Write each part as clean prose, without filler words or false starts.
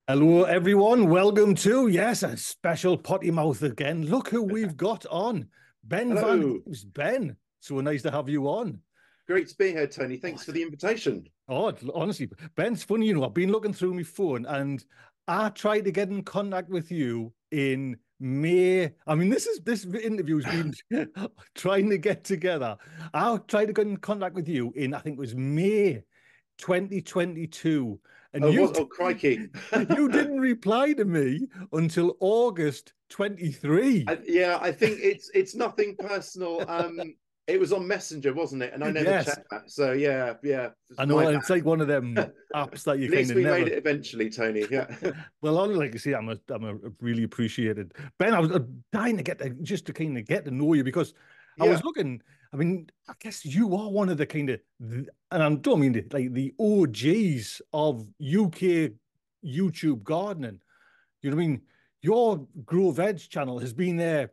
Hello, everyone. Welcome to, yes, a special potty mouth again. Look who we've got on. Ben Hello. Vanheems. Ben, so nice to have you on. Great to be here, Tony. Oh, Thanks for the invitation. honestly, Ben's funny, I've been looking through my phone and I tried to get in contact with you in May. I mean, this interview's been trying to get together. I tried to get in contact with you in, I think it was May 2022. And Oh, what? Oh, crikey. you didn't reply to me until August 23. Yeah, I think it's nothing personal. It was on Messenger, wasn't it? And I never Yes, checked that. So yeah, I it's know my it's like one of them bad. apps that you At kind least of we made never. it eventually, Tony. Yeah. Well, like I say, I'm a really appreciated Ben. I was dying to just to kind of get to know you because I was Yeah. looking. I mean, I guess you are one of the kind of, and I don't mean like the OGs of UK YouTube gardening. You know what I mean? Your Grow Veg channel has been there.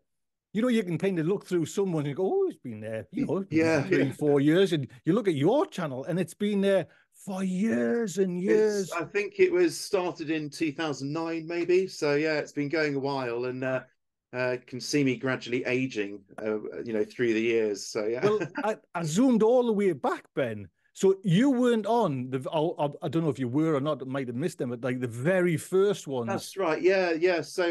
You can kind of look through someone and go, oh, it's been there, maybe Yeah, three, yeah. 4 years. And you look at your channel and it's been there for years and years. I think it was started in 2009, maybe. So yeah, it's been going a while, and can see me gradually aging, through the years. So yeah. Well, I zoomed all the way back, Ben. So you weren't on I don't know if you were or not, I might have missed them, but like the very first ones. That's right. Yeah, yeah. So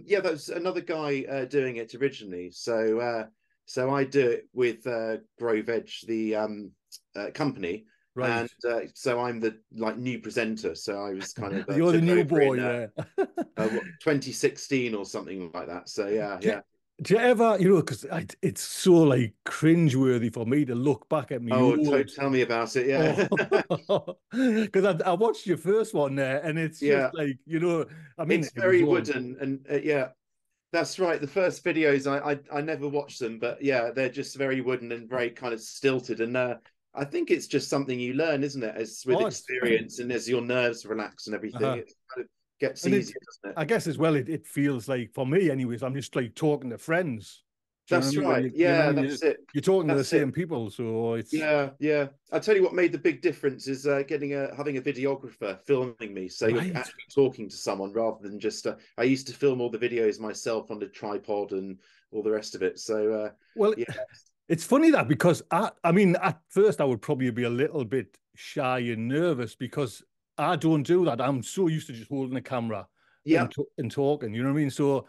yeah, that was another guy doing it originally. So I do it with Grow Veg, the company, Right. and so I'm the like new presenter. So I was kind of You're the took new over in boy there. 2016 or something like that. So yeah, Do you, yeah. do you ever, because it's so like cringeworthy for me to look back at me Oh, old. tell me about it. Oh, Yeah. because I watched your first one there, and it's just Yeah, like, I mean, it's it was very all, wooden, and yeah, that's right. The first videos, I never watched them, but yeah, they're just very wooden and very kind of stilted. And I think it's just something you learn, isn't it? As with odd. experience and as your nerves relax and everything, Uh-huh. it kind of gets And easier, doesn't I it? guess as well, it feels like for me, anyways, I'm just like talking to friends. Do you know what I That's mean? When right. you Yeah, you're, that's it. you're talking to the That's it. same people, so it's Yeah, yeah. I tell you what made the big difference is having a videographer filming me, so you're right. actually talking to someone rather than just. I used to film all the videos myself on the tripod and all the rest of it. So Well, yeah, it's funny that because I mean, at first I would probably be a little bit shy and nervous because I don't do that. I'm so used to just holding a camera yeah. and talking. You know what I mean? So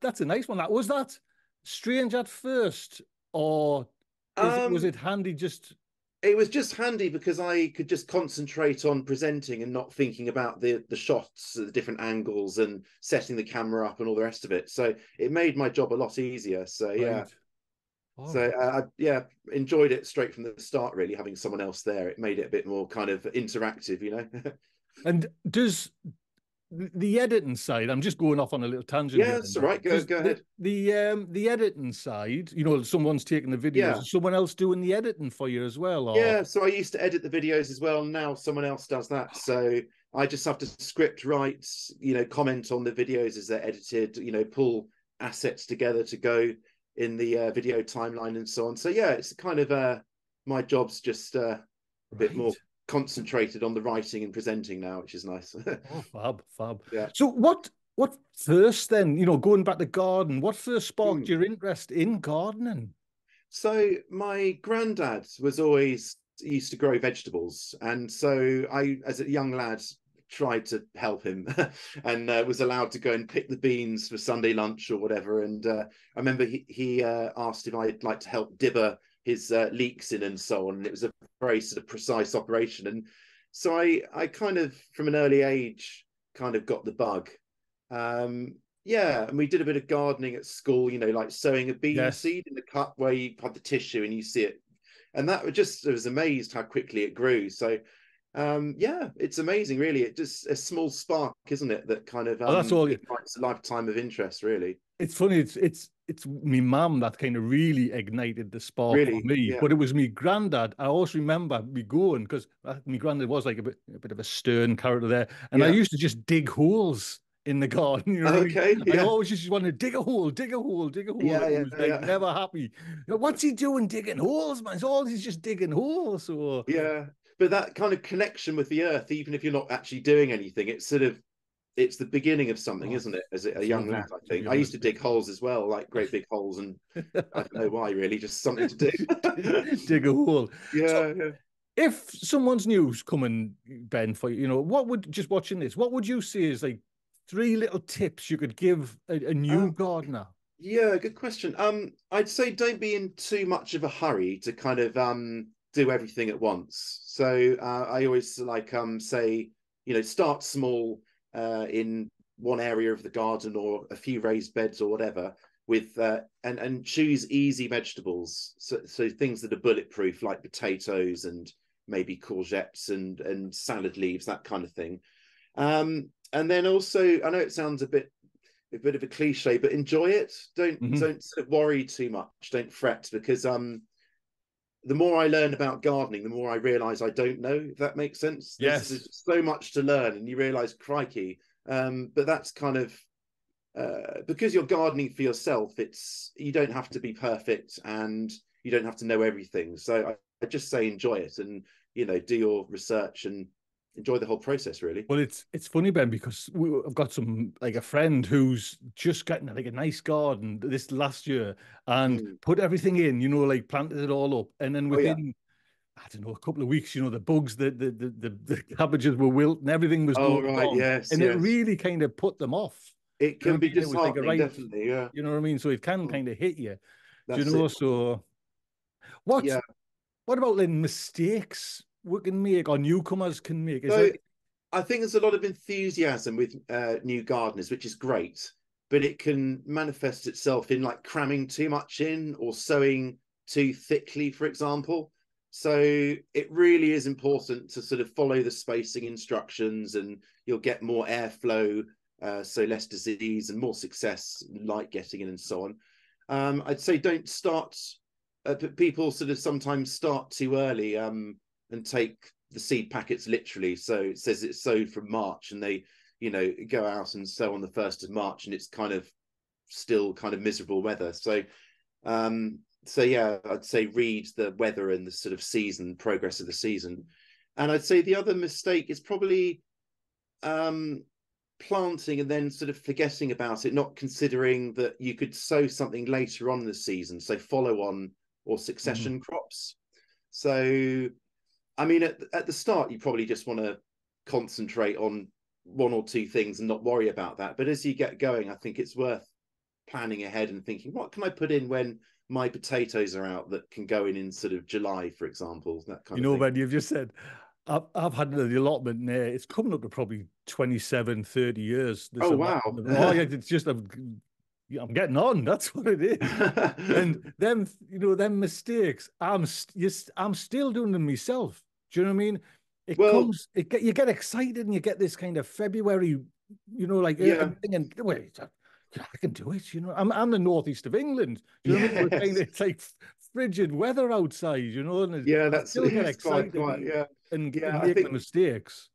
that's a nice one. That was that strange at first, or was Um, it handy? Just it was just handy because I could just concentrate on presenting and not thinking about the shots, the different angles, and setting the camera up and all the rest of it. So it made my job a lot easier. So yeah, right. Oh, so yeah, enjoyed it straight from the start. Really, having someone else there, it made it a bit more kind of interactive. and does the editing side, I'm just going off on a little tangent here, Yeah, then, it's all but right. Go does go ahead. the editing side, someone's taking the videos, Yeah, is someone else doing the editing for you as well, or yeah. So I used to edit the videos as well. Now someone else does that. So I just have to script write, comment on the videos as they're edited, pull assets together to go in the video timeline and so on. So yeah, it's kind of my job's just a bit more right? concentrated on the writing and presenting now, which is nice. Oh, fab, fab. Yeah. So what first then, going back to garden, what first sparked Mm. your interest in gardening? So my granddad was always used to grow vegetables, and so I, as a young lad, tried to help him, and was allowed to go and pick the beans for Sunday lunch or whatever. And I remember he asked if I'd like to help dibber his leeks in and so on. And it was a very sort of precise operation, and so I kind of from an early age kind of got the bug. Yeah, and we did a bit of gardening at school, like sowing a bean Yes. seed in the cup where you have the tissue and you see it. And that I was amazed how quickly it grew. So yeah, it's amazing, really. It just a small spark, isn't it, that kind of Oh, that's all. ignites a lifetime of interest, really. It's funny. It's me mum that kind of really ignited the spark for Really, me. yeah. But it was me granddad. I always remember me going because my granddad was like a bit of a stern character there, and I Yeah. used to just dig holes in the garden. You know what I mean? Okay, I yeah. always just wanted to dig a hole, dig a hole, dig a hole, Yeah, and he yeah, was like yeah. never happy. What's he doing digging holes, man? It's all he's just digging holes. So Yeah. But that kind of connection with the earth, even if you're not actually doing anything, it's sort of it's the beginning of something, Oh, isn't it? As a it's young lad, lovely, I to think be I used honest to with dig holes as well, like great big holes, and I don't know why, really, just something to do. you. Dig a hole. So Yeah, yeah. if someone's new's coming, Ben, for you know, what would just watching this, what would you say is like three little tips you could give a new Um, gardener? yeah, good question. I'd say don't be in too much of a hurry to kind of do everything at once. So I always like say, start small in one area of the garden or a few raised beds or whatever, with and choose easy vegetables. So things that are bulletproof, like potatoes and maybe courgettes and salad leaves, that kind of thing. And then also, I know it sounds a bit of a cliche, but enjoy it. Hmm. Don't sort of worry too much. Don't fret, because the more I learn about gardening, the more I realize I don't know, if that makes sense. There's Yes. so much to learn, and you realize, crikey. But that's kind of because you're gardening for yourself. You don't have to be perfect, and you don't have to know everything. So I just say enjoy it, and do your research and enjoy the whole process. Really. Well, it's funny, Ben, because I've got some like a friend who's just gotten like a nice garden this last year and Mm. put everything in, you know, like planted it all up, and then Oh yeah. within I don't know a couple of weeks, you know, the bugs, the cabbages were wilting, everything was Oh going right. wrong, Yes. and it Yes. really kind of put them off. It Do you know can what be I mean? It was like a disheartening, right, definitely. Yeah. you know what I mean? So it can Mm. kind of hit you. Do you That's know? it. So what Yeah. what about then mistakes we can make or newcomers can make? Is there So I think there's a lot of enthusiasm with new gardeners, which is great, but it can manifest itself in like cramming too much in or sowing too thickly, for example. So it really is important to sort of follow the spacing instructions, and you'll get more airflow, so less disease and more success, light getting in, and so on. I'd say don't start. People sort of sometimes start too early and take the seed packets literally. So it says it's sowed from March, and they, go out and sow on the 1st of March, and it's kind of still kind of miserable weather. So yeah, I'd say read the weather and the sort of season progress of the season. And I'd say the other mistake is probably um, planting and then sort of forgetting about it, not considering that you could sow something later on in the season, so follow on or Mhm. succession crops. So I mean, at the start, you probably just want to concentrate on one or two things and not worry about that. But as you get going, I think it's worth planning ahead and thinking, what can I put in when my potatoes are out that can go in sort of July, for example, that You kind of know, thing. Ben, you've just said I've had the allotment there. It's coming up to probably 27, 30 years. This Oh, wow. allotment. Oh, yeah, it's just I'm getting on. That's what it is. And them, you know, them mistakes, I'm still doing them myself. Do you know what I mean? It Well, comes, you get excited and you get this kind of February, you know, like yeah. everything, and wait, I can do it. You know, I'm the northeast of England. Do you know what I mean? We're kind of Yes. it's like frigid weather outside, you know, and Yeah, I that's still get it's excited quite, yeah. and Yeah, I make the think, mistakes.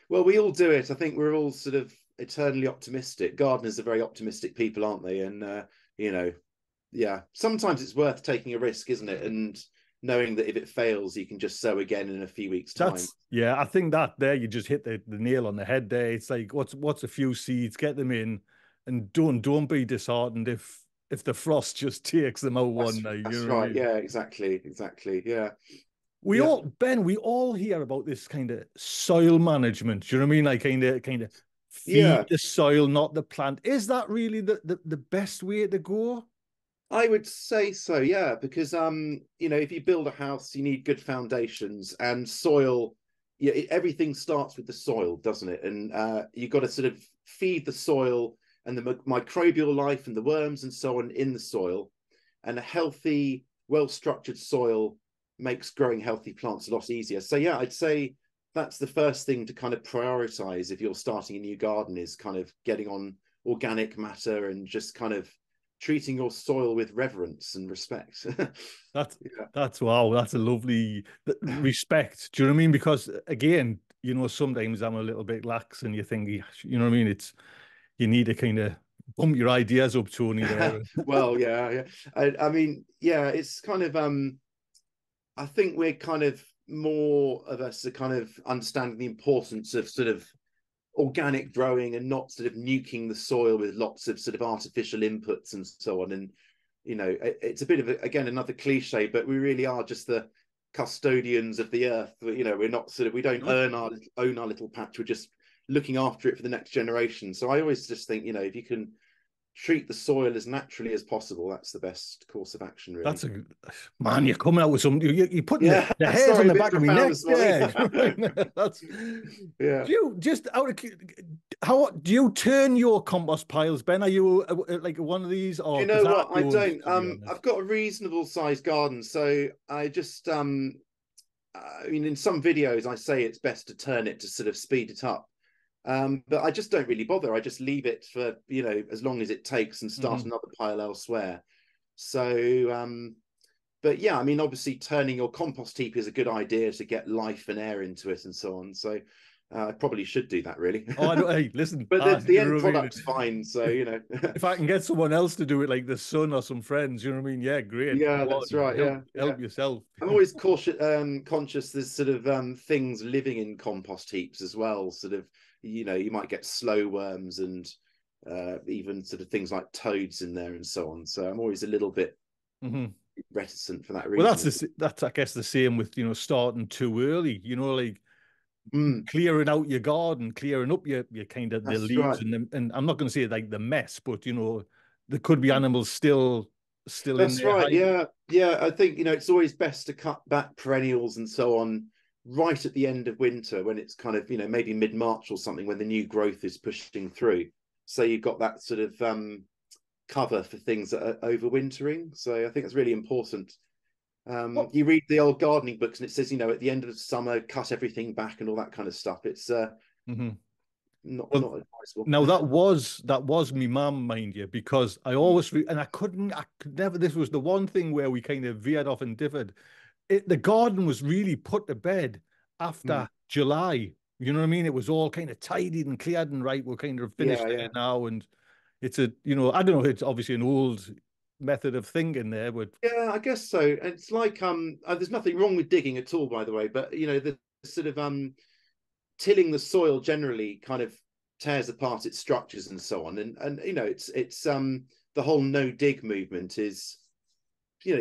well, we all do it. I think we're all sort of eternally optimistic. Gardeners are very optimistic people, aren't they? And, you know, yeah, sometimes it's worth taking a risk, isn't it? And knowing that if it fails, you can just sow again in a few weeks' time. Yeah, I think that there you just hit the nail on the head there. It's like what's a few seeds, get them in, and don't be disheartened if the frost just takes them out one night. You That's know what I right. mean? Yeah, exactly. Yeah, We yeah, all Ben, we all hear about this kind of soil management. Do you know what I mean? Like kind of feed yeah. the soil, not the plant. Is that really the best way to go? I would say so. Yeah, because if you build a house, you need good foundations and soil. Yeah, everything starts with the soil, doesn't it? And you've got to sort of feed the soil and the microbial life and the worms and so on in the soil. And a healthy, well-structured soil makes growing healthy plants a lot easier. So yeah, I'd say that's the first thing to kind of prioritize if you're starting a new garden, is kind of getting on organic matter and just kind of treating your soil with reverence and respect. That's Yeah. that's wow. That's a lovely respect. Do you know what I mean? Because again, you know, sometimes I'm a little bit lax, and you think, you know what I mean? It's you need to kind of bump your ideas up, Tony. There. Well, yeah. I mean, yeah, it's kind of I think we're kind of more of us are kind of understanding the importance of sort of organic growing and not sort of nuking the soil with lots of sort of artificial inputs and so on. And it's a bit of again another cliche, but we really are just the custodians of the earth. We're not we don't own our little patch. We're just looking after it for the next generation. So I always just think, if you can treat the soil as naturally as possible, that's the best course of action, really. That's man, you're coming out with some, you're putting the hairs sorry, on the a bit back of my profound neck. this morning. Yeah. That's yeah. Do you just out of how do you turn your compost piles, Ben? Are you like one of these, or Do you know what? I don't, don't. I've got a reasonable sized garden, so I just I mean, in some videos I say it's best to turn it to sort of speed it up. But I just don't really bother. I just leave it for, as long as it takes and start another pile elsewhere. So, but yeah, I mean, obviously turning your compost heap is a good idea to get life and air into it and so on. So I probably should do that, really. Oh, I don't, hey, listen, but the end product's fine. So, if I can get someone else to do it, like the son or some friends, you know what I mean? Yeah, great. Yeah, that's right. Help yourself. I'm always conscious there's sort of things living in compost heaps as well. Sort of, you might get slow worms and even sort of things like toads in there and so on. So I'm always a little bit reticent for that reason. Well, that's I guess the same with starting too early. Like clearing out your garden, clearing up your kind of the leaves, right. and I'm not going to say like the mess, but there could be animals still in there. That's right. Yeah. I think it's always best to cut back perennials and so on right at the end of winter, when it's kind of maybe mid-March or something, when the new growth is pushing through. So you've got that sort of cover for things that are overwintering. So I think it's really important. You read the old gardening books and it says, at the end of the summer, cut everything back and all that kind of stuff. It's not advisable. Now that was me mum, mind you, because I always and I could never. This was the one thing where we kind of veered off and differed. The garden was really put to bed after July. You know what I mean? It was all kind of tidied and cleared and right. We're kind of finished there now, and it's I don't know. It's obviously an old method of thinking there, but yeah, I guess so. It's like there's nothing wrong with digging at all, by the way, but the sort of tilling the soil generally kind of tears apart its structures and so on, and it's the whole no dig movement is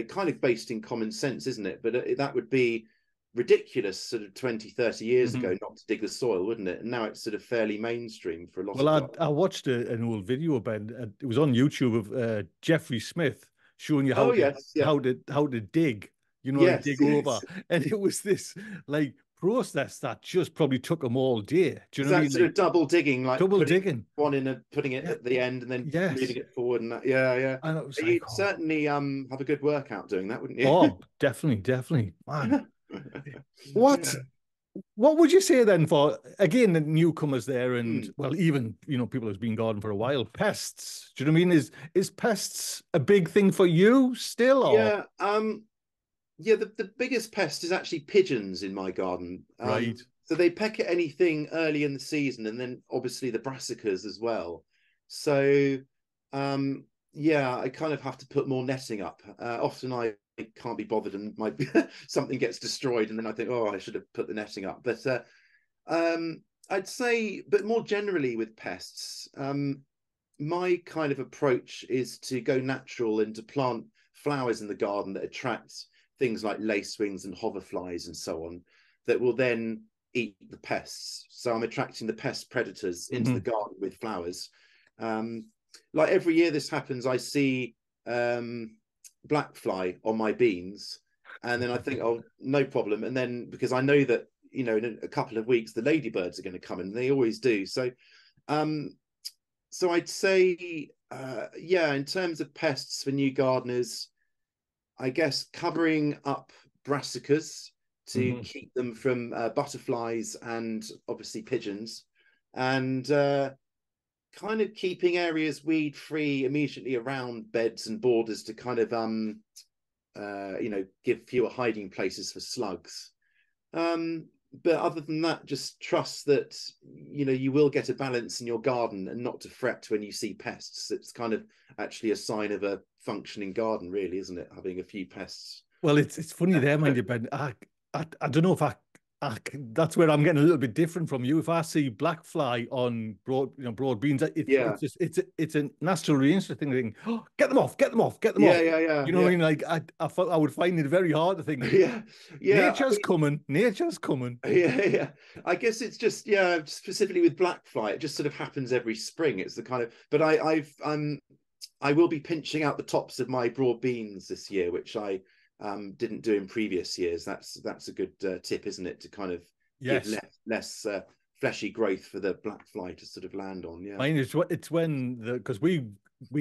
kind of based in common sense, isn't it? But that would be ridiculous sort of 20-30 years ago not to dig the soil, wouldn't it? And now it's sort of fairly mainstream for a lot of I watched an old video about it was on YouTube of Jeffrey Smith showing you how to dig, dig over, and it was this like process that just probably took them all day. Do you know what I mean? Sort of double digging, like digging one in putting it at the end and then moving it forward, and that. And it was you'd certainly have a good workout doing that, wouldn't you? Oh, definitely, man. What would you say then for again the newcomers there, and well, even people who've been gardening for a while, pests? Do you know what I mean? Is pests a big thing for you still? Or? Yeah, the biggest pest is actually pigeons in my garden. Right. So they peck at anything early in the season, and then obviously the brassicas as well. So I kind of have to put more netting up. Often I can't be bothered and something gets destroyed, and then I think, oh, I should have put the netting up. But I'd say, but more generally with pests, my kind of approach is to go natural and to plant flowers in the garden that attract things like lacewings and hoverflies and so on, that will then eat the pests. So I'm attracting the pest predators into the garden with flowers. Like every year this happens, I see black fly on my beans, and then I think, oh, no problem. And then because I know that in a couple of weeks the ladybirds are going to come in, and they always do. So so I'd say in terms of pests for new gardeners, I guess covering up brassicas to keep them from butterflies and obviously pigeons, and kind of keeping areas weed free immediately around beds and borders to kind of give fewer hiding places for slugs. But other than that, just trust that you will get a balance in your garden, and not to fret when you see pests. It's kind of actually a sign of a functioning garden, really, isn't it? Having a few pests. Well, it's funny there, mind you, Ben. I don't know if That's where I'm getting a little bit different from you. If I see black fly on broad beans, Yeah, it's just it's a naturally interesting thing. Oh, get them off, get them off, get them yeah, off. yeah, yeah, You know what I yeah, mean? Like I felt I would find it very hard to think yeah, yeah. nature's coming, nature's coming. Yeah, yeah. I guess it's just, yeah, specifically with black fly, it just sort of happens every spring. It's the kind of, but I will be pinching out the tops of my broad beans this year, which I didn't do in previous years. That's a good tip, isn't it, to kind of give Yes, less fleshy growth for the black fly to sort of land on. Yeah. mine is it's when the because we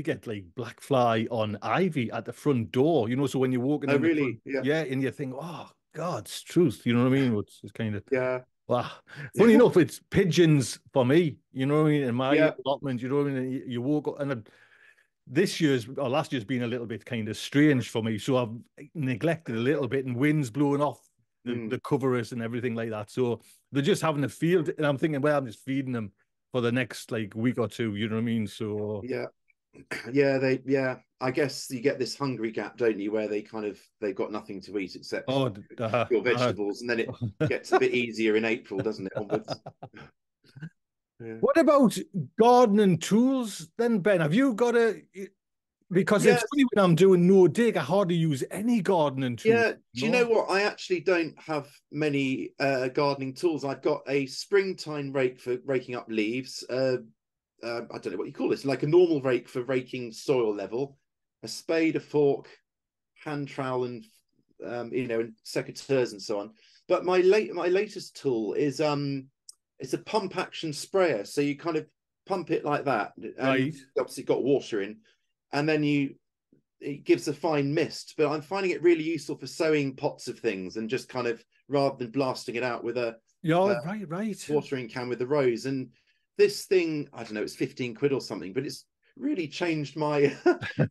get like black fly on ivy at the front door. So when you're walking Oh, in the front, really? Yeah. yeah, and you think, oh God's truth. You know what I mean? It's kind of. Yeah. Wow. Funny enough, it's pigeons for me. You know what I mean? In my Yeah. allotment, you know what I mean? You woke up, and this year's or last year's been a little bit kind of strange for me. So I've neglected a little bit, and wind's blowing off Mm. the coverers and everything like that. So they're just having a field, and I'm thinking, well, I'm just feeding them for the next like week or two. You know what I mean? So Yeah. Yeah. Yeah. I guess you get this hungry gap, don't you, where they've got nothing to eat except oh, your vegetables, and then it gets a bit easier in April, doesn't it? Onwards. Yeah. What about gardening tools then, Ben? Have you got a because it's Yeah. funny when I'm doing no dig, I hardly use any gardening tools. Yeah. Do you know what? I actually don't have many gardening tools. I've got a springtime rake for raking up leaves. I don't know what you call this, like a normal rake for raking soil level, a spade, a fork, hand trowel, and and secateurs and so on. But my latest tool is it's a pump action sprayer. So you kind of pump it like that, and Right. obviously got water in, and then it gives a fine mist. But I'm finding it really useful for sowing pots of things, and just kind of rather than blasting it out with Yeah, a right, right. watering can with the rose. And this thing, I don't know, it's 15 quid or something, but it's really changed my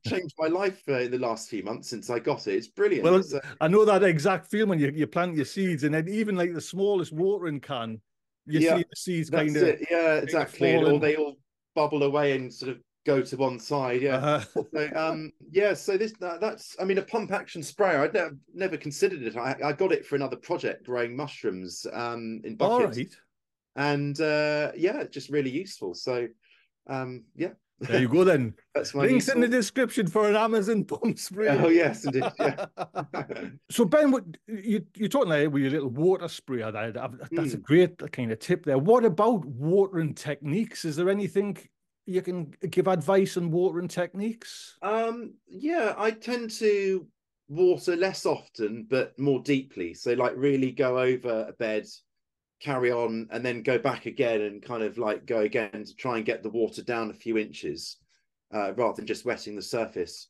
changed my life in the last few months since I got it. It's brilliant. Well, So I know that exact feeling when you plant your seeds, and then even like the smallest watering can, you yeah, see the seeds that's it. Yeah, kind of exactly. And or falling. they all bubble away and sort of go to one side. Yeah. Uh, So yeah, so that's, I mean, a pump action sprayer. I'd never considered it. I got it for another project growing mushrooms in all buckets, right. and yeah, just really useful. So yeah, There you go then. that's my new Links in the tool. description for an Amazon pump sprayer. Oh yes, indeed. Yeah. So Ben, what you're talking there with your little water sprayer there. That's a Mm. great kind of tip there. What about watering techniques? Is there anything you can give advice on watering techniques? Yeah, I tend to water less often, but more deeply. So like really go over a bed, carry on, and then go back again and kind of like go again to try and get the water down a few inches, rather than just wetting the surface.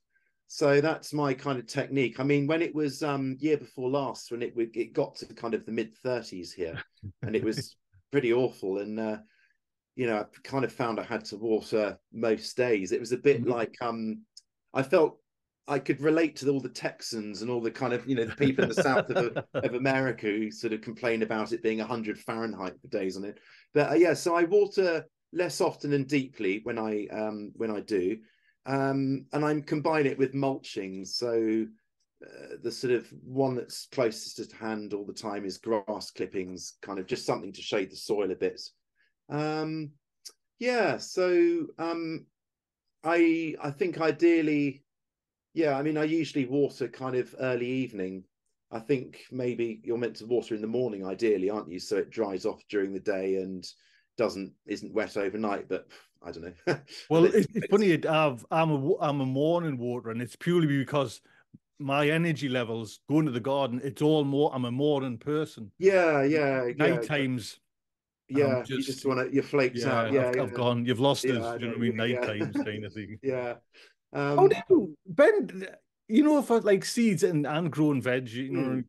So that's my kind of technique. I mean, when it was year before last, when it got to kind of the mid-30s here, and it was pretty awful. And I kind of found I had to water most days. It was a bit like I felt I could relate to all the Texans and all the kind of the people in the south of America who sort of complain about it being 100 Fahrenheit for days on it. But yeah, so I water less often and deeply when I do, and I'm combine it with mulching. So the sort of one that's closest at hand all the time is grass clippings, kind of just something to shade the soil a bit. Um, yeah, so I think ideally, yeah, I mean, I usually water kind of early evening. I think maybe you're meant to water in the morning, ideally, aren't you? So it dries off during the day and isn't wet overnight. But I don't know. Well, it's funny. I'm a morning water, and it's purely because my energy levels going to the garden. It's all more. I'm a morning person. Yeah, yeah, Night yeah, times, I'm yeah. You just just you're flaked out. yeah. Yeah, I've yeah, gone. You've lost yeah. us. I You know know. what I mean? Night Yeah, times kind of thing. yeah. How do Um, you, Ben? For like seeds and growing veg, hmm.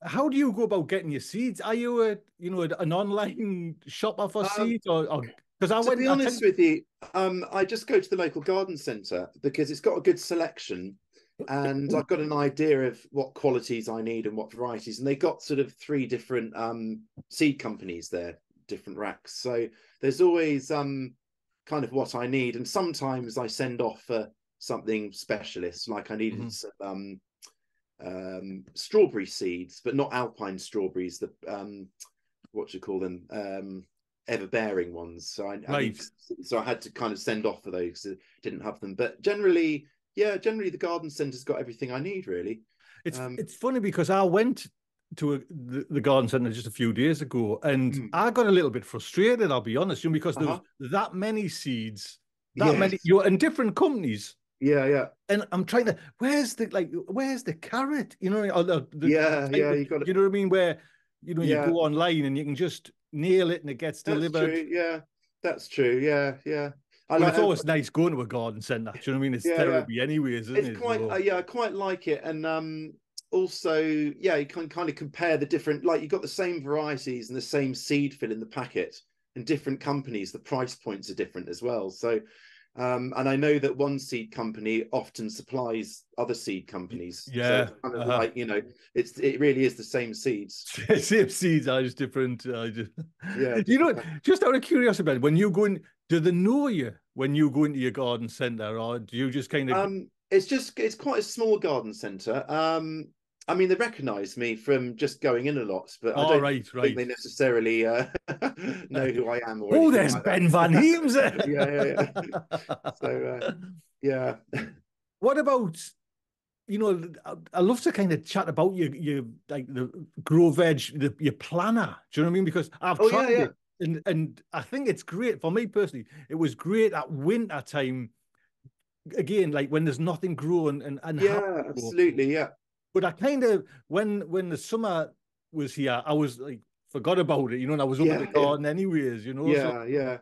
how do you go about getting your seeds? Are you an online shopper for um, seeds, or because to be I honest tend with you, I just go to the local garden centre because it's got a good selection, and I've got an idea of what qualities I need and what varieties. And they got sort of three different seed companies there, different racks. So there's always kind of what I need, and sometimes I send off for something specialist, like I needed Mhm. some strawberry seeds, but not alpine strawberries. The what do you call them, ever bearing ones. So I Right. need so I had to kind of send off for those because I didn't have them. But generally, yeah, generally the garden centre's got everything I need really. It's funny because I went to the garden centre just a few days ago, and Mm, I got a little bit frustrated. I'll be honest, because there was uh-huh. that many seeds, that many Yes. you in different companies, Yeah, yeah. and I'm trying to where's the carrot? Or the Yeah, type yeah, of, you got it. you know what I mean? Where you Yeah, go online and you can just nail it and it gets that's delivered. true. Yeah, that's true. Yeah, yeah. I But like it's always nice going to a garden centre. Do you know what I mean? It's yeah, yeah. therapy, anyways, isn't It's it? quite So yeah, I quite like it. And also, yeah, you can kind of compare the different, like you've got the same varieties and the same seed fill in the packet, and different companies, the price points are different as well. So and I know that one seed company often supplies other seed companies. So it's yeah. kind of like, it really is the same seeds. Same seeds are just different. Yeah, just the Just out of curiosity, when you go in, do they know you when you go into your garden centre, or do you just kind of? it's quite a small garden centre. I mean, they recognise me from just going in a lot, but I All don't right, think right. they necessarily know who I am or Oh, anything there's like that. Ben Vanheems. Yeah, yeah, yeah. So yeah. What about I love to kind of chat about your like the grow veg, your planner. Do you know what I mean? Because I've Oh tried yeah, yeah, it, and I think it's great for me personally. It was great at winter time. Again, like when there's nothing growing and how yeah. to grow. Absolutely, yeah, But I kind of when the summer was here, I was like forgot about it, and I was up at the yeah, yeah, garden anyways. So yeah, yeah.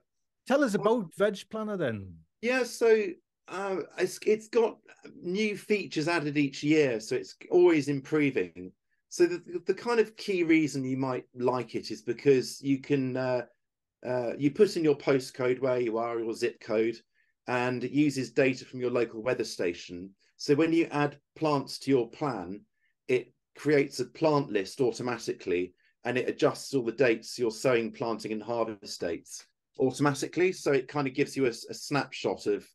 tell us Well, about Veg Planner then. yeah, so it's got new features added each year, so it's always improving. So the kind of key reason you might like it is because you can you put in your postcode where you are, your zip code, and it uses data from your local weather station. So when you add plants to your plan, it creates a plant list automatically, and it adjusts all the dates, your sowing, planting, and harvest dates automatically. So it kind of gives you a snapshot of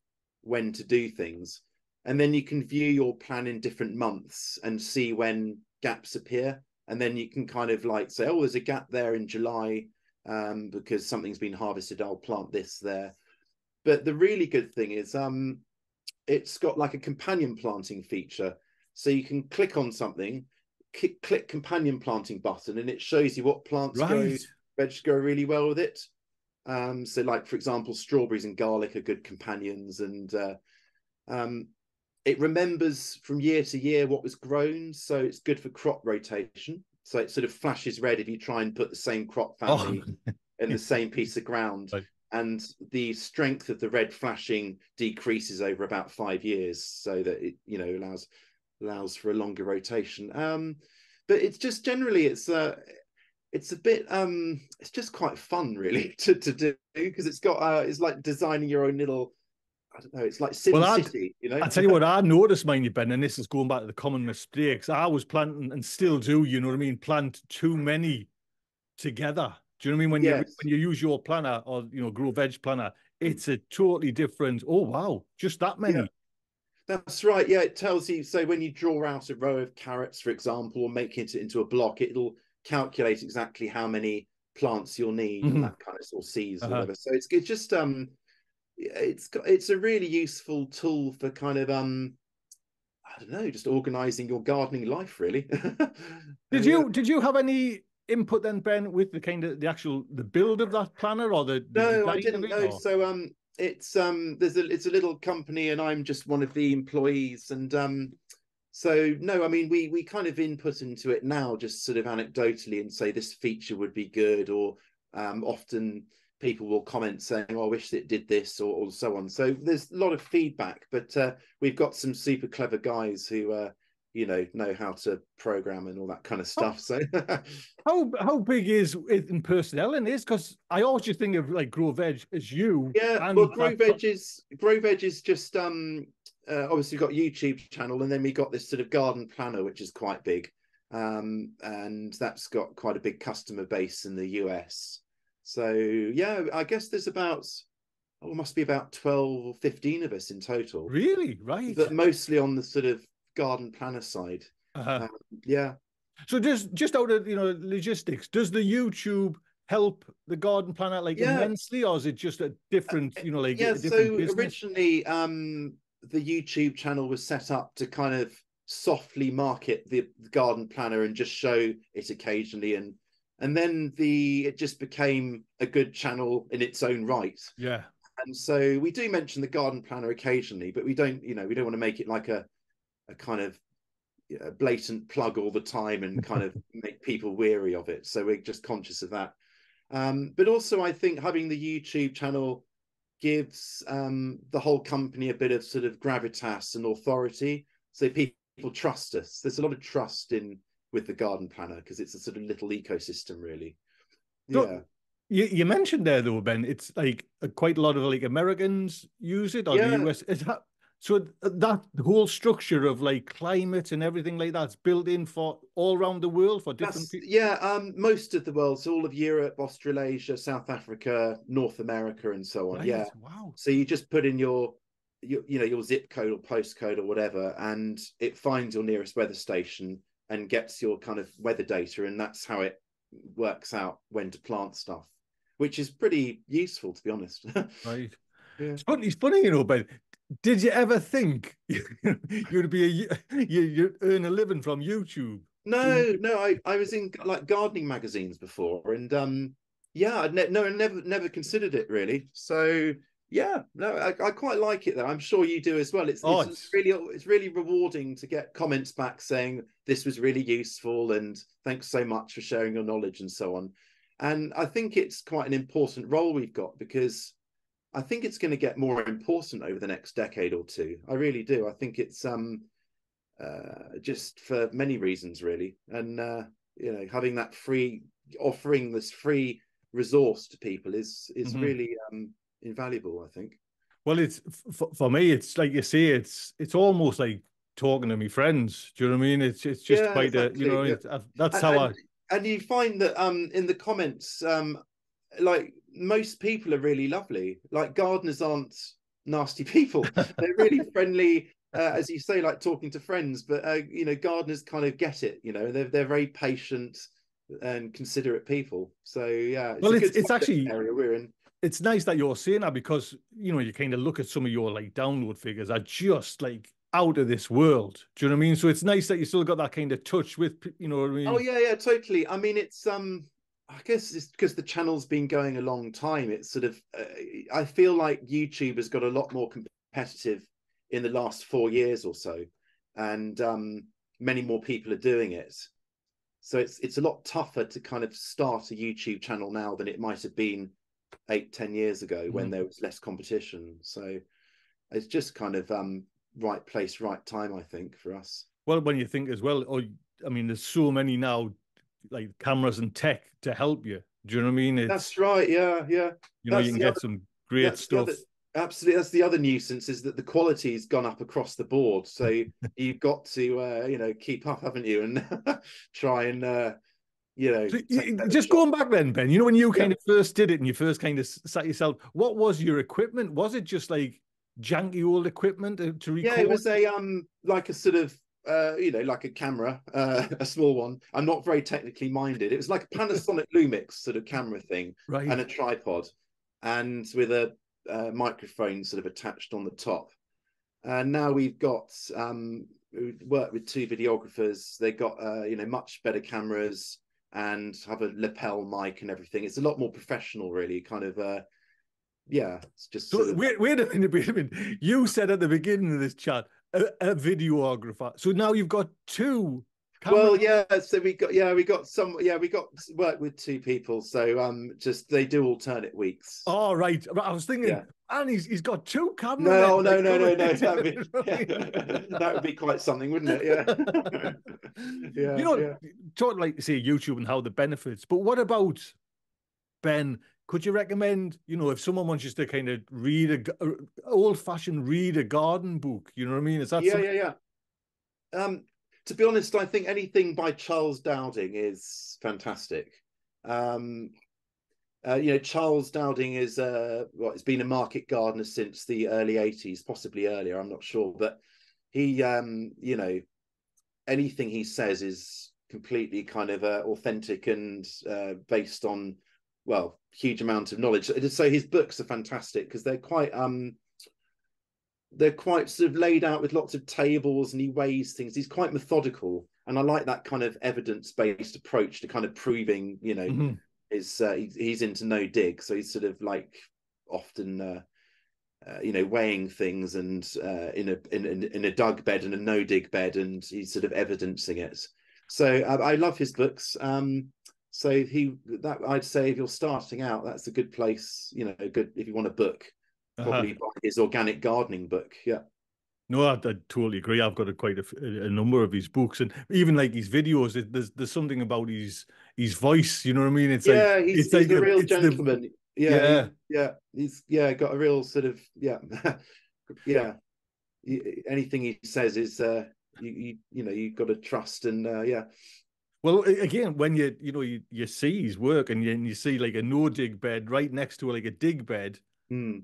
when to do things. And then you can view your plan in different months and see when gaps appear. And then you can kind of like say, oh, there's a gap there in July because something's been harvested. I'll plant this there. But the really good thing is it's got like a companion planting feature. So you can click on something, click companion planting button, and it shows you what plants Right. veg go really well with it. So like, for example, strawberries and garlic are good companions, and um, it remembers from year to year what was grown. So it's good for crop rotation. So it sort of flashes red if you try and put the same crop Oh, family in the same piece of ground. right. And the strength of the red flashing decreases over about 5 years, so that it allows for a longer rotation. But it's just generally it's a bit it's just quite fun really to do, because it's got it's like designing your own little, I don't know, it's like Sim Well, City, I tell you what, I noticed, mind you, Ben, and this is going back to the common mistakes. I was planting and still do, you know what I mean? Plant too many together. Do you know what I mean? Yes. When you use your planner or grow veg planner, it's a totally different. Oh wow, just that Yeah, many. that's right. Yeah, it tells you. So when you draw out a row of carrots, for example, or make it into a block, it'll calculate exactly how many plants you'll need and Hmm. that kind of, or seeds or Uh-huh. whatever. So it's just it's a really useful tool for kind of I don't know, just organizing your gardening life really. Yeah. Did you have any input then, Ben, with the kind of the build of that planner or the No, I design of didn't it? know. Or So it's a little company and I'm just one of the employees, and so no, I mean we kind of input into it now just sort of anecdotally and say this feature would be good, or often people will comment saying, oh, I wish it did this, or so on. So there's a lot of feedback, but we've got some super clever guys who know how to program and all that kind of how stuff. So how big is it in personnel in this? Because I always just think of like grow veg as you yeah, well, and grow veg is just obviously we've got YouTube channel, and then we got this sort of garden planner which is quite big, and that's got quite a big customer base in the US. So yeah, I guess there's about, oh, must be about 12 or 15 of us in total, really right. but mostly on the sort of garden planner side. Uh-huh. um, yeah. So just out of logistics, does the YouTube help the garden planner like Yeah, immensely, or is it just a different, like yeah. a different So business? originally, the YouTube channel was set up to kind of softly market the garden planner and just show it occasionally, and then it just became a good channel in its own right. Yeah. And so we do mention the garden planner occasionally, but we don't, we don't want to make it like a kind of blatant plug all the time and kind of make people weary of it. So we're just conscious of that. But also, I think having the YouTube channel gives the whole company a bit of sort of gravitas and authority. So people trust us. There's a lot of trust in with the garden planner because it's a sort of little ecosystem, really. So Yeah. you mentioned there though, Ben, it's like quite a lot of like Americans use it, or the Yeah, US. Is that, so that whole structure of like climate and everything like that's built in for all around the world for different that's people. yeah. Most of the world, so all of Europe, Australasia, South Africa, North America, and so on. Right. Yeah. Wow. So you just put in your zip code or postcode or whatever, and it finds your nearest weather station and gets your kind of weather data, and that's how it works out when to plant stuff, which is pretty useful, to be honest. Right. Yeah. It's funny, Ben. Did you ever think you'd be you'd earn a living from YouTube? No, no, I was in like gardening magazines before, and yeah, I never considered it really. So yeah, no, I quite like it though. I'm sure you do as well. Oh, It's really rewarding to get comments back saying this was really useful and thanks so much for sharing your knowledge and so on. And I think it's quite an important role we've got because I think it's going to get more important over the next decade or two. I really do. I think it's just for many reasons, really. And having that offering this free resource to people is mhm. really invaluable, I think. Well, it's for me. It's like you say. It's almost like talking to my friends. Do you know what I mean? It's just Yeah, quite a exactly. Yeah, that's and how and, I. and you find that in the comments, like most people are really lovely. Like gardeners aren't nasty people; they're really friendly. As you say, like talking to friends, but gardeners kind of get it. They're very patient and considerate people. So yeah, it's Well, a good it's subject actually area we're in. it's nice that you're saying that because you kind of look at some of your like download figures are just like out of this world. Do you know what I mean? So it's nice that you still got that kind of touch with you know what I Oh mean? yeah, yeah, totally. I mean, it's I guess it's because the channel's been going a long time. It's sort of I feel like YouTube has got a lot more competitive in the last 4 years or so, and many more people are doing it. So it's a lot tougher to kind of start a YouTube channel now than it might have been 8, 10 years ago when Mhm. there was less competition. So it's just kind of right place, right time, I think, for us. Well, when you think as well, oh, I mean, there's so many now like cameras and tech to help you. Do you know what I mean? That's It's right. Yeah, yeah. you That's can the get other. some great That's the other. stuff. Absolutely, that's the other nuisance is that the quality's gone up across the board. So you've got to, keep up, haven't you? And try and, So take better just shots. going back then, Ben, when you Yeah, kind of first did it and you first kind of sat yourself, what was your equipment? Was it just like janky old equipment to yeah. It record? was a like a sort of like a camera, a small one. I'm not very technically minded. It was like a Panasonic Lumix sort of camera thing Right. and a tripod, and with a microphone sort of attached on the top. And now we've got we worked with two videographers. They got much better cameras and have a lapel mic and everything. It's a lot more professional, really. Kind of yeah. It's just sort So of wait a minute, wait a minute. You said at the beginning of this chat a videographer. So now you've got two camera. well, yeah. So we got work with two people. So just they do alternate weeks. Oh, right. I was thinking, Yeah. and he's got two No, cameramen no, like no, coming no, no. into That'd be the that would be quite something, wouldn't it? Yeah. you Yeah, know, yeah. talk like say YouTube and how the benefits, but what about Ben? Could you recommend, if someone wants just to kind of read a old-fashioned read a garden book, you know what I mean? Is that Yeah, something? yeah, yeah. To be honest, I think anything by Charles Dowding is fantastic. Um, Charles Dowding is it's been a market gardener since the early 80s, possibly earlier, I'm not sure, but he anything he says is completely kind of authentic and based on well, huge amount of knowledge. So his books are fantastic because they're quite sort of laid out with lots of tables, and he weighs things. He's quite methodical, and I like that kind of evidence-based approach to kind of proving, Hmm. he's into no dig, so he's sort of like often weighing things, and in a dug bed and a no dig bed, and he's sort of evidencing it. So I love his books. So I'd say if you're starting out, that's a good place. Good if you want a book, Uh-huh. probably buy his organic gardening book. Yeah. No, I totally agree. I've got a number of his books, and even like his videos. There's something about his voice. You know what I mean? Yeah, It's he's like a real it's the gentleman. Yeah, yeah. he's got a real sort of yeah. Anything he says is you've got to trust, and yeah. Well, again, when you see his work, and you see like a no dig bed right next to like a dig bed, Mm.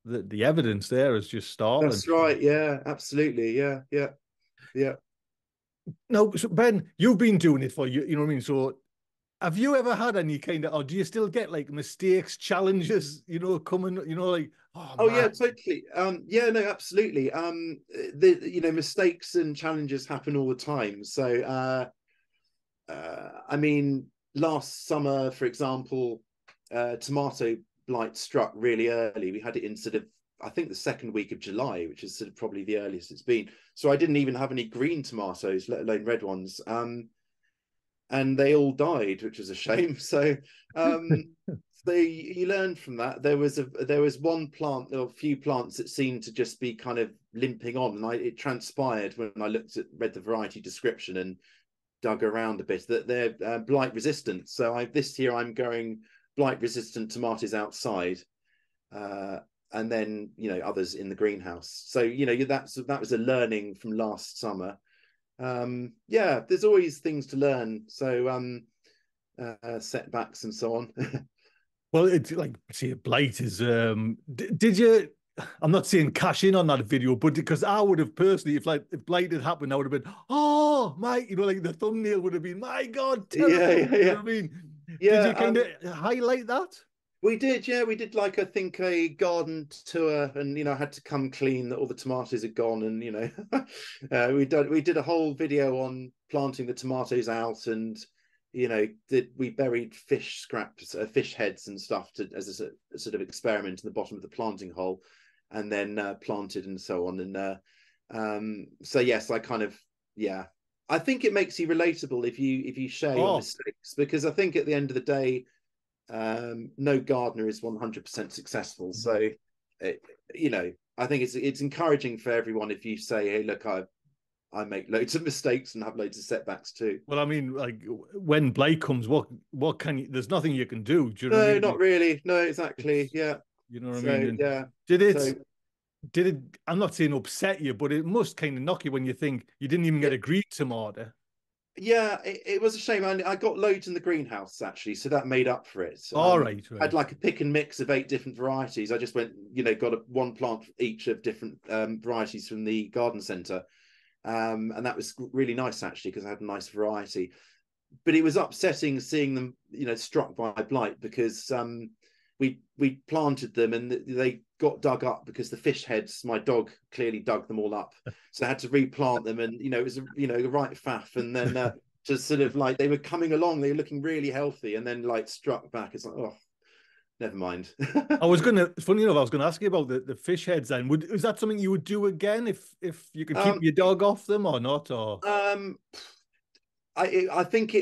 the evidence there is just startling. That's right. Yeah, absolutely. Yeah, yeah, yeah. No, so Ben, you've been doing it for you know what I mean? So have you ever had any kind of, or do you still get like mistakes, challenges, coming, like, oh Oh man, yeah, totally. Yeah, no, absolutely. The mistakes and challenges happen all the time. So I mean, last summer, for example, tomato blight struck really early. We had it in sort of, I think, the second week of July, which is sort of probably the earliest it's been. So I didn't even have any green tomatoes, let alone red ones. And they all died, which was a shame. So you learned from that. There was one plant, or a few plants that seemed to just be kind of limping on, and it transpired when I read the variety description and dug around a bit that they're blight resistant. So this year I'm going blight resistant tomatoes outside, and then others in the greenhouse. So that was a learning from last summer. Yeah, there's always things to learn. So setbacks and so on. well, it's like, see, blight is, did you, I'm not saying cash in on that video, but because I would have personally, if blight had happened, I would have been, oh my, like the thumbnail would have been, my God, Yeah, terrible. yeah, You know yeah, what I mean? Did yeah. you kind of highlight that? We did, yeah, we did, like, I think, a garden tour, and I had to come clean that all the tomatoes had gone, and we did a whole video on planting the tomatoes out, and we buried fish scraps, fish heads and stuff as a sort of experiment in the bottom of the planting hole, and then planted and so on, and so yes, I kind of, yeah, I think it makes you relatable if you share your Oh, mistakes, because I think at the end of the day, no gardener is 100% successful. So it, I think it's encouraging for everyone if you say, hey, look, I make loads of mistakes and have loads of setbacks too. well, I mean, like when blight comes, what can you? There's nothing you can do. Do you know what I No, mean? not really. No, exactly. It's, Yeah. you know what I mean? So And yeah. did So it? Did it? I'm not saying upset you, but it must kind of knock you when you think you didn't even get it, a green tomato. yeah, it was a shame. I got loads in the greenhouse actually, so that made up for it. All right, I had right. like a pick and mix of 8 different varieties. I just went, got one plant each of different varieties from the garden centre, and that was really nice actually because I had a nice variety. But it was upsetting seeing them, struck by blight, because we planted them and they got dug up because the fish heads, my dog clearly dug them all up, so I had to replant them, and it was a right faff, and then just sort of like they were coming along, they were looking really healthy, and then like struck back. It's like, oh, never mind. I was gonna, funny enough, I was gonna ask you about the fish heads. Then, is that something you would do again if you could keep um your dog off them or not? Or um I think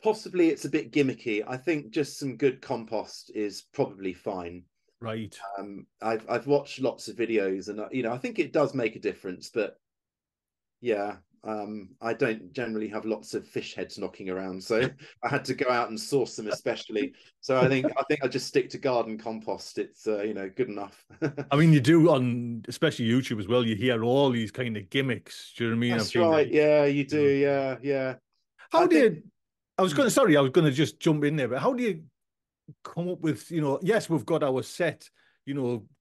possibly it's a bit gimmicky. I think just some good compost is probably fine. right? I've watched lots of videos, and I think it does make a difference, but yeah, I don't generally have lots of fish heads knocking around, so I had to go out and source them especially. So I think I just stick to garden compost. It's good enough. I mean, you do on especially YouTube as well. You hear all these kind of gimmicks. Do you know what I mean? I've That's seen right. that. Yeah, you do. You know. Yeah, yeah. How I do think. you? I was going to. Sorry, I was going to just jump in there, but how do you come up with? Yes, we've got our set.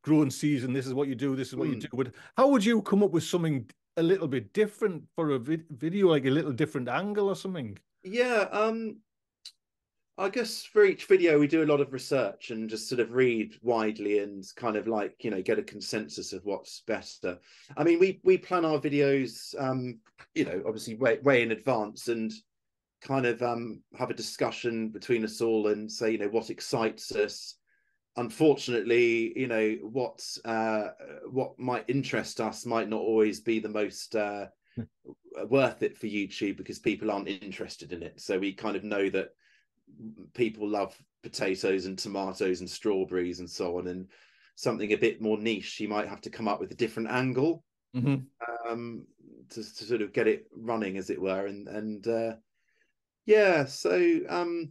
Growing season. This is what you do. This is what you do. Mm, But how would you come up with something a little bit different for a video, like a little different angle or something? yeah. I guess for each video we do a lot of research and just sort of read widely and kind of like, you know, get a consensus of what's better. I mean, we plan our videos, you know, obviously way in advance, and kind of have a discussion between us all and say, you know, what excites us. Unfortunately, you know, what might interest us might not always be the most worth it for YouTube, because people aren't interested in it. So we kind of know that people love potatoes and tomatoes and strawberries and so on, and something a bit more niche, you might have to come up with a different angle, Mm-hmm. to sort of get it running, as it were. And yeah, so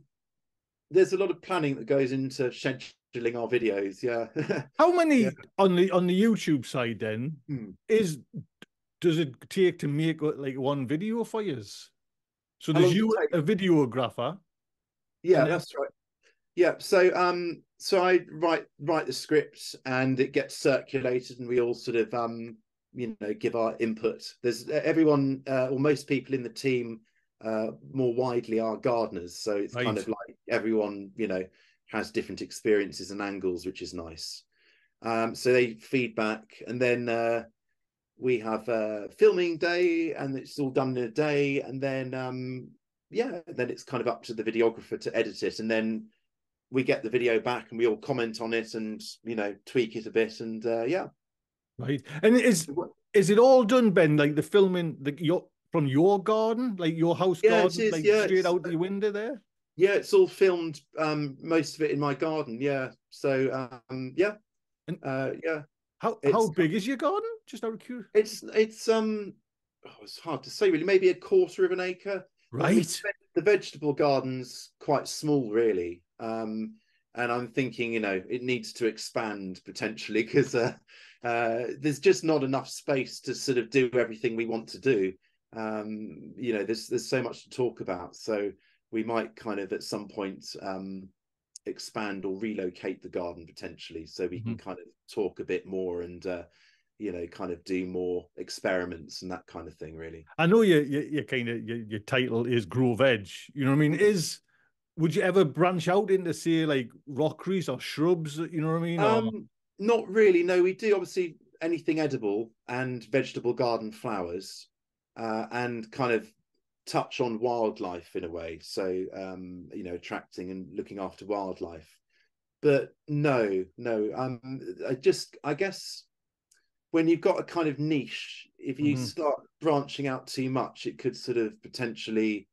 there's a lot of planning that goes into scheduling our videos. Yeah. How Yeah. many on the YouTube side then Hmm. is does it take to make like one video for you? So How there's long does it you take? a videographer, and Yeah, then that's right. Yeah, so I write the script and it gets circulated, and we all sort of you know, give our input. There's everyone, or most people in the team, more widely are gardeners, so it's kind right, of like everyone, you know, has different experiences and angles, which is nice. So they feedback, and then we have a filming day, and it's all done in a day, and then yeah, then it's kind of up to the videographer to edit it, and then we get the video back and we all comment on it and, you know, tweak it a bit, and yeah. right, and is it all done, Ben? Like the filming, like your from your garden, like your house Yeah, it garden, is. like Yeah, straight it's out the window there? yeah, it's all filmed, most of it in my garden. Yeah, so yeah, And yeah, how it's big is your garden? Just out of curiosity. it's oh, it's hard to say really, maybe a quarter of an acre. I mean, Right. the vegetable garden's quite small really, and I'm thinking, you know, it needs to expand potentially, because there's just not enough space to sort of do everything we want to do. You know, there's so much to talk about, so we might kind of at some point expand or relocate the garden potentially, so we can Mhm. kind of talk a bit more, and you know, kind of do more experiments and that kind of thing really. I know you kind of your title is Grow Veg. You know what I mean? Would you ever branch out into say like rockeries or shrubs? You know what I mean? Or Not really, no. We do obviously anything edible and vegetable garden flowers, and kind of touch on wildlife in a way, so you know, attracting and looking after wildlife. But no, I guess when you've got a kind of niche, if you Mhm. start branching out too much, it could sort of potentially,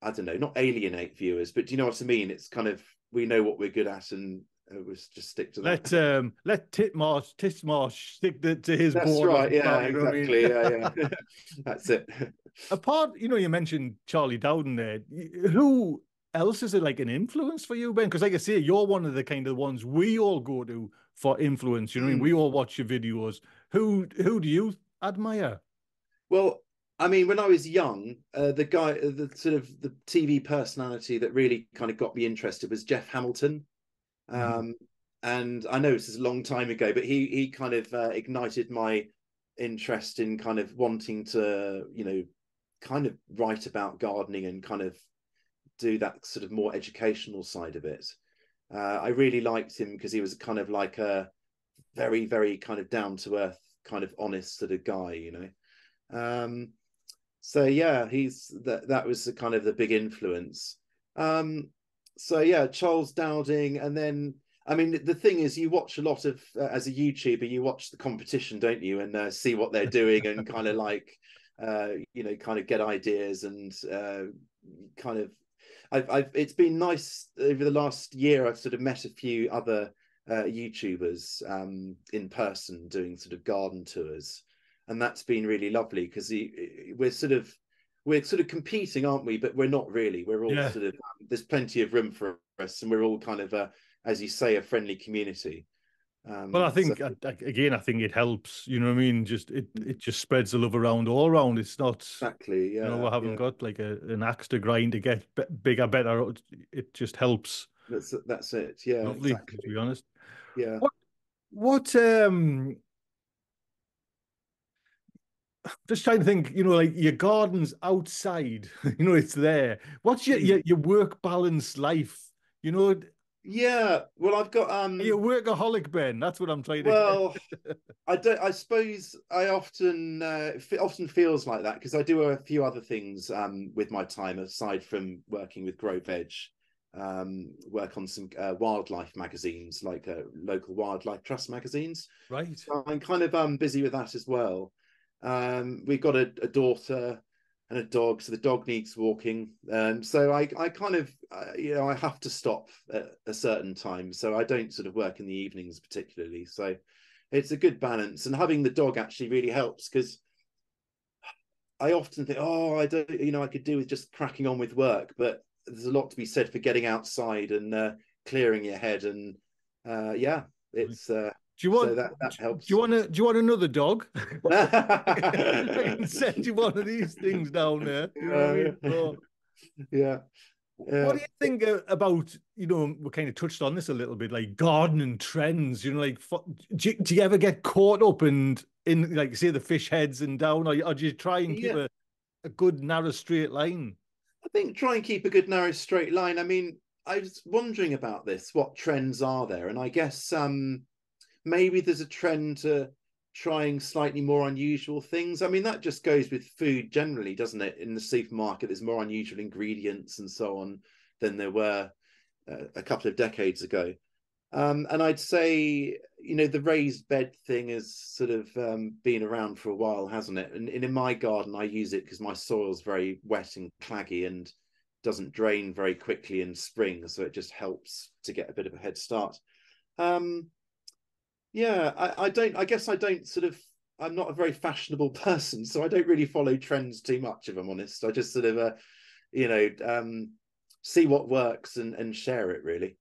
I don't know, not alienate viewers, but do you know what I mean? It's kind of, we know what we're good at, and we'll just stick to Let that. Titmarsh stick to his That's board or right. something Yeah, like, you know what I mean? exactly. Yeah, yeah. That's it. Apart, you mentioned Charlie Dowden there. Who else is it like an influence for you, Ben? Because like I say, you're one of the kind of ones we all go to for influence. You know what I mean? We all watch your videos. Who do you admire? Well, I mean, when I was young, the guy, the sort of the TV personality that really kind of got me interested was Jeff Hamilton. Mhm. Um, and I know this is a long time ago, but he kind of ignited my interest in kind of wanting to, you know, kind of write about gardening and kind of do that sort of more educational side of it. I really liked him because he was kind of like a very, very kind of down to earth, kind of honest sort of guy, you know. So yeah, that was the kind of the big influence. Um, so yeah, Charles Dowding, and then I mean, the thing is, you watch a lot of as a YouTuber, you watch the competition, don't you, and see what they're doing, and kind of like, you know, kind of get ideas, and kind of, it's been nice over the last year. I've sort of met a few other YouTubers in person doing sort of garden tours, and that's been really lovely because we're sort of competing, aren't we? But we're not really. We're all Yeah. sort of, there's plenty of room for us, and we're all kind of as you say, a friendly community. Well, I So think again, I think it helps. You know what I mean? Just it just spreads the love around all around. It's not, exactly, we yeah, haven't yeah. got like an axe to grind to get bigger, better. It just helps. That's it. Yeah, Lovely, to exactly. be honest. Yeah. What what just trying to think, like your garden's outside, it's there. What's your, Hmm. your, your work balance life? You know, Yeah, well, I've got are you a workaholic, Ben? That's what I'm trying to get. well, I don't. I suppose I often it often feels like that because I do a few other things with my time aside from working with Grow Veg. Work on some wildlife magazines, like local wildlife trust magazines. Right. So I'm kind of busy with that as well. We've got a daughter and a dog, so the dog needs walking. So I kind of I have to stop at a certain time, so I don't sort of work in the evenings particularly. So it's a good balance, and having the dog actually really helps because I often think, oh, I don't, I could do with just cracking on with work, but there's a lot to be said for getting outside and clearing your head, and yeah, Right. it's Do you so want that do you helps. want to do you want another dog? I can send you one of these things down there. You know what I Yeah, mean? So, yeah, what yeah, do you think about, we kind of touched on this a little bit, like gardening trends, like, do you ever get caught up in like, say, the fish heads and down, or do you try and keep yeah. a good narrow straight line? I think try and keep a good narrow straight line. I mean, I was wondering about this. What trends are there? And I guess maybe there's a trend to trying slightly more unusual things. I mean, that just goes with food generally, doesn't it? In the supermarket, there's more unusual ingredients and so on than there were a couple of decades ago. And I'd say, the raised bed thing has sort of been around for a while, hasn't it? And in my garden, I use it because my soil's very wet and claggy and doesn't drain very quickly in spring. So it just helps to get a bit of a head start. Um, yeah, I guess I don't sort of, I'm not a very fashionable person. So I don't really follow trends too much, if I'm honest. I just sort of, you know, um, see what works and share it really.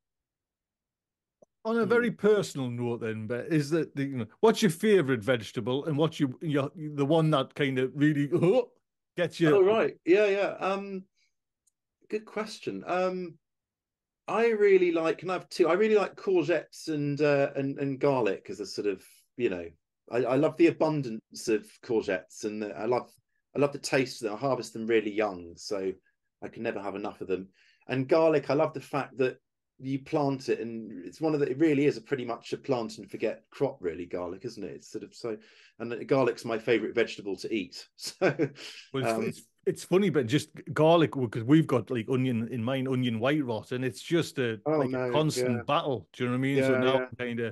On a Hmm. very personal note, then, but is that what's your favorite vegetable, and what's the one that kind of really gets you? Oh right, yeah, yeah. Good question. I really like, can I have two? I really like courgettes and garlic as a sort of, you know, I love the abundance of courgettes and I love the taste of them. I harvest them really young, so I can never have enough of them. And garlic, I love the fact that you plant it and it's one of the, it really is a pretty much a plant and forget crop, really, garlic, isn't it? It's sort of so, and garlic's my favorite vegetable to eat. So Well, it's um it's it's funny, but just garlic, because we've got like onion in mine, onion white rot, and it's just oh like a no, yeah, constant battle. Do you know what I mean? So yeah, now yeah.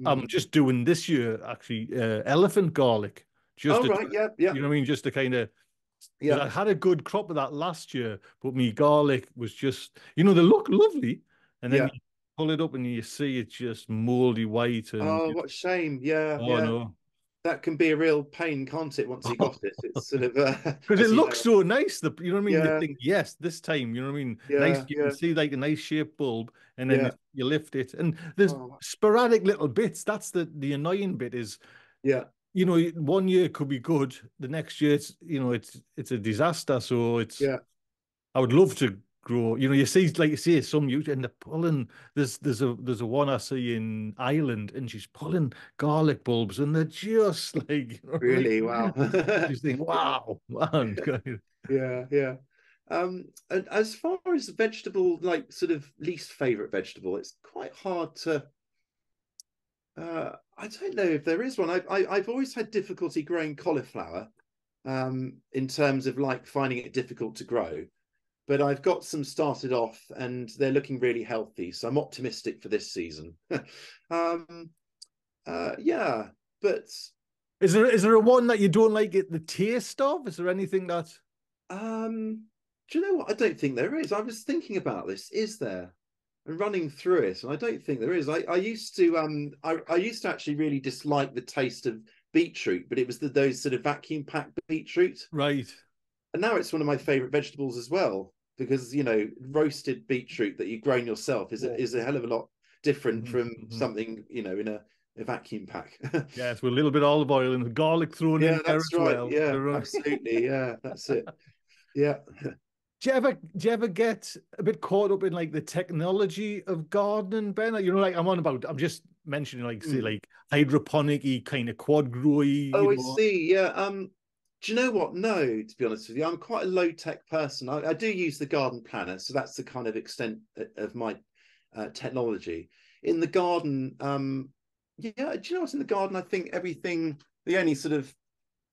I'm Mm. just doing this year actually elephant garlic, just Oh to right, yeah, yeah, you know what I mean, just to kind of, because yeah, I had a good crop of that last year, but me garlic was just, they look lovely, and then yeah. you pull it up and you see it's just moldy white, and Oh, what a shame. Yeah, oh yeah. no. That can be a real pain, can't it? Once you got it, it's sort of Because it as you looks know. so nice. You know what I mean? You Yeah, think, yes, this time, you know what I mean? Nice, yeah, you can yeah, see like a nice shaped bulb, and then yeah, you lift it. And there's oh, sporadic little bits. That's the annoying bit is, yeah, one year could be good. The next year it's a disaster. So yeah, I would love to grow. You see, like you say, some you and they're pulling. There's a one I see in Ireland, and she's pulling garlic bulbs, and they're just like, you know what I really, mean? wow. You just think, wow, man. Yeah, yeah. And as far as vegetable, like sort of least favorite vegetable, it's quite hard to. I don't know if there is one. I've always had difficulty growing cauliflower, in terms of like finding it difficult to grow. But I've got some started off and they're looking really healthy. So I'm optimistic for this season. um, yeah, but Is there a one that you don't like the taste of? Is there anything that? do you know what? I don't think there is. I was thinking about this. Is there? And running through it, and I don't think there is. I used to I used to actually really dislike the taste of beetroot, but it was those sort of vacuum packed beetroot. Right. And now it's one of my favorite vegetables as well because roasted beetroot that you've grown yourself is Oh. a hell of a lot different Mhm, from mhm. something in a vacuum pack. Yes, with a little bit of olive oil and garlic thrown Yeah, in there that's as right. well. Yeah, absolutely. Yeah, that's it. Yeah. Do you ever get a bit caught up in like the technology of gardening, Ben? Like I'm just mentioning like say Hmm. like hydroponic kind of quad growy, Oh, I see. Yeah. Do you know what? No, to be honest with you, I'm quite a low tech person. I do use the garden planner, so that's the kind of extent of my technology in the garden. Yeah, do you know what's in the garden? I think everything. The only sort of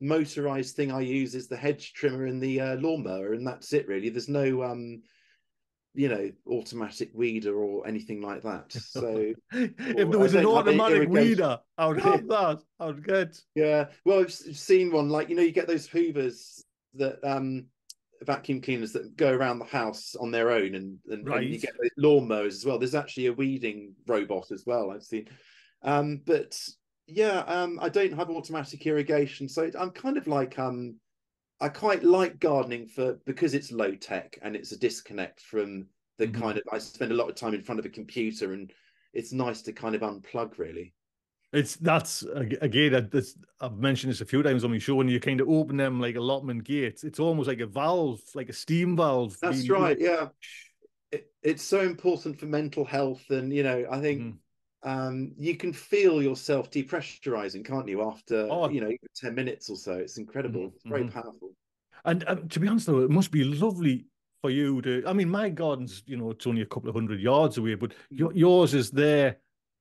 motorized thing I use is the hedge trimmer and the lawnmower, and that's it really. There's no automatic weeder or anything like that. So, If there or I was an don't have any automatic irrigation. weeder, I would have that. I would get. Yeah, well, I've seen one like you get those hoovers that vacuum cleaners that go around the house on their own, and you Right. get those lawnmowers as well. There's actually a weeding robot as well, I've seen. But yeah, I don't have automatic irrigation, so I'm kind of like I quite like gardening because it's low tech and it's a disconnect from the Mhm. kind of I spend a lot of time in front of a computer, and it's nice to kind of unplug really. That's again, I've mentioned this a few times on my show. When you kind of open them like allotment gates, it's almost like a valve, like a steam valve That's being, right. Yeah, it's so important for mental health, and I think Mhm. you can feel yourself depressurizing, can't you? After Oh, 10 minutes or so, it's incredible. mhm, It's very mhm. powerful. And to be honest, though, it must be lovely for you to. I mean, my garden's, it's only a couple of 100 yards away, but yours is there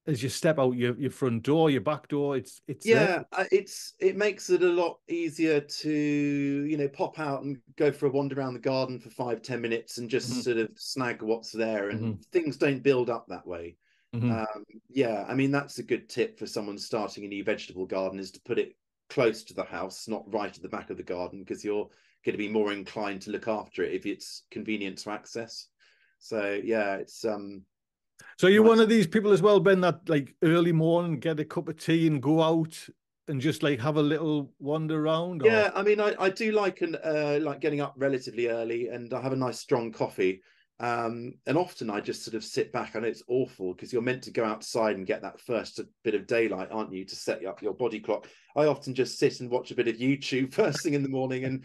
as you step out your front door, your back door. It's there. Yeah, it makes it a lot easier to pop out and go for a wander around the garden for 5-10 minutes and just Mhm, sort of snag what's there, and mhm, things don't build up that way. mhm. Yeah, I mean that's a good tip for someone starting a new vegetable garden, is to put it close to the house, not right at the back of the garden, because you're going to be more inclined to look after it if it's convenient to access. So yeah, it's So you're one nice. of these people as well, Ben, that like early morning get a cup of tea and go out and just like have a little wander around, or Yeah, I mean, I do like getting up relatively early, and I have a nice strong coffee. And often I just sort of sit back. I know it's awful because you're meant to go outside and get that first bit of daylight, aren't you, to set up your body clock. I often just sit and watch a bit of YouTube first thing in the morning, and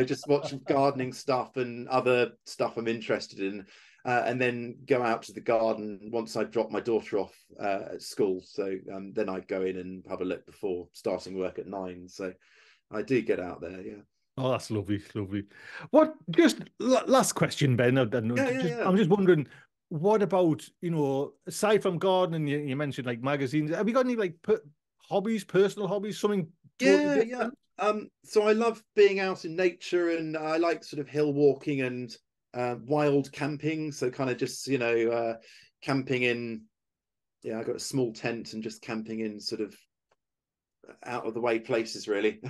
just watch gardening stuff and other stuff I'm interested in. And then go out to the garden once I've dropped my daughter off at school. So then I go in and have a look before starting work at 9. So I do get out there. Yeah. oh, that's lovely, lovely. What? Just last question, Ben. I don't know. Yeah. Yeah. Yeah. I'm just wondering, what about aside from gardening, you mentioned like magazines. Have you got any like hobbies, personal hobbies, something totally Yeah. Yeah. different? So I love being out in nature, and I like sort of hill walking and wild camping. So kind of just camping in. Yeah, I got a small tent and just camping in sort of out of the way places really.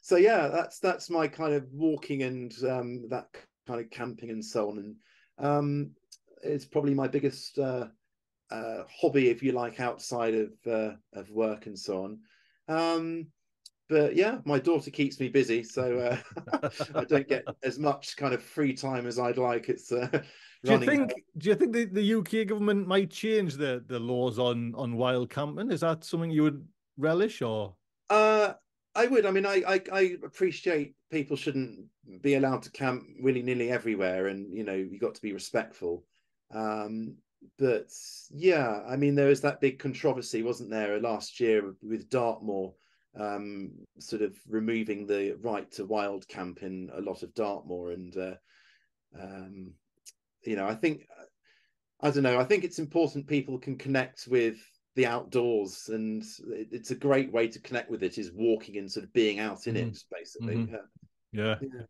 So yeah, that's my kind of walking and that kind of camping and so on. And it's probably my biggest hobby, if you like, outside of work and so on. But yeah, my daughter keeps me busy, so I don't get as much kind of free time as I'd like. It's Do you running her. think? Do you think the UK government might change the laws on wild camping? Is that something you would relish, or? Uh, I would. I mean, I appreciate people shouldn't be allowed to camp willy nilly everywhere, and you got to be respectful. Um, but yeah, I mean, there was that big controversy, wasn't there, last year with Dartmoor, sort of removing the right to wild camp in a lot of Dartmoor, and um, I think I don't know. I think it's important people can connect with the outdoors, and it's a great way to connect with it is walking and sort of being out in Hmm. it, basically. Hmm. Yeah. Yeah. Yeah.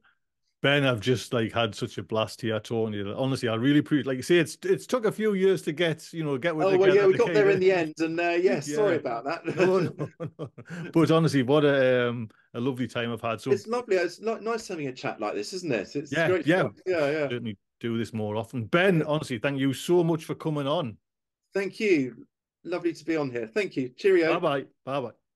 Ben, I've just like had such a blast here talking to you. Honestly, I really appreciate. Like you say, it's took a few years to get Oh well, yeah, together we to got kind there in of the end, and yeah, sorry yeah. about No, that. no, no. But honestly, what a lovely time I've had. So It's lovely. It's nice having a chat like this, isn't it? It's yeah, great yeah, stuff. Yeah, yeah, certainly do this more often. Ben, yeah. honestly, thank you so much for coming on. Thank you. Lovely to be on here. Thank you. Bye Cheerio. bye. Bye bye.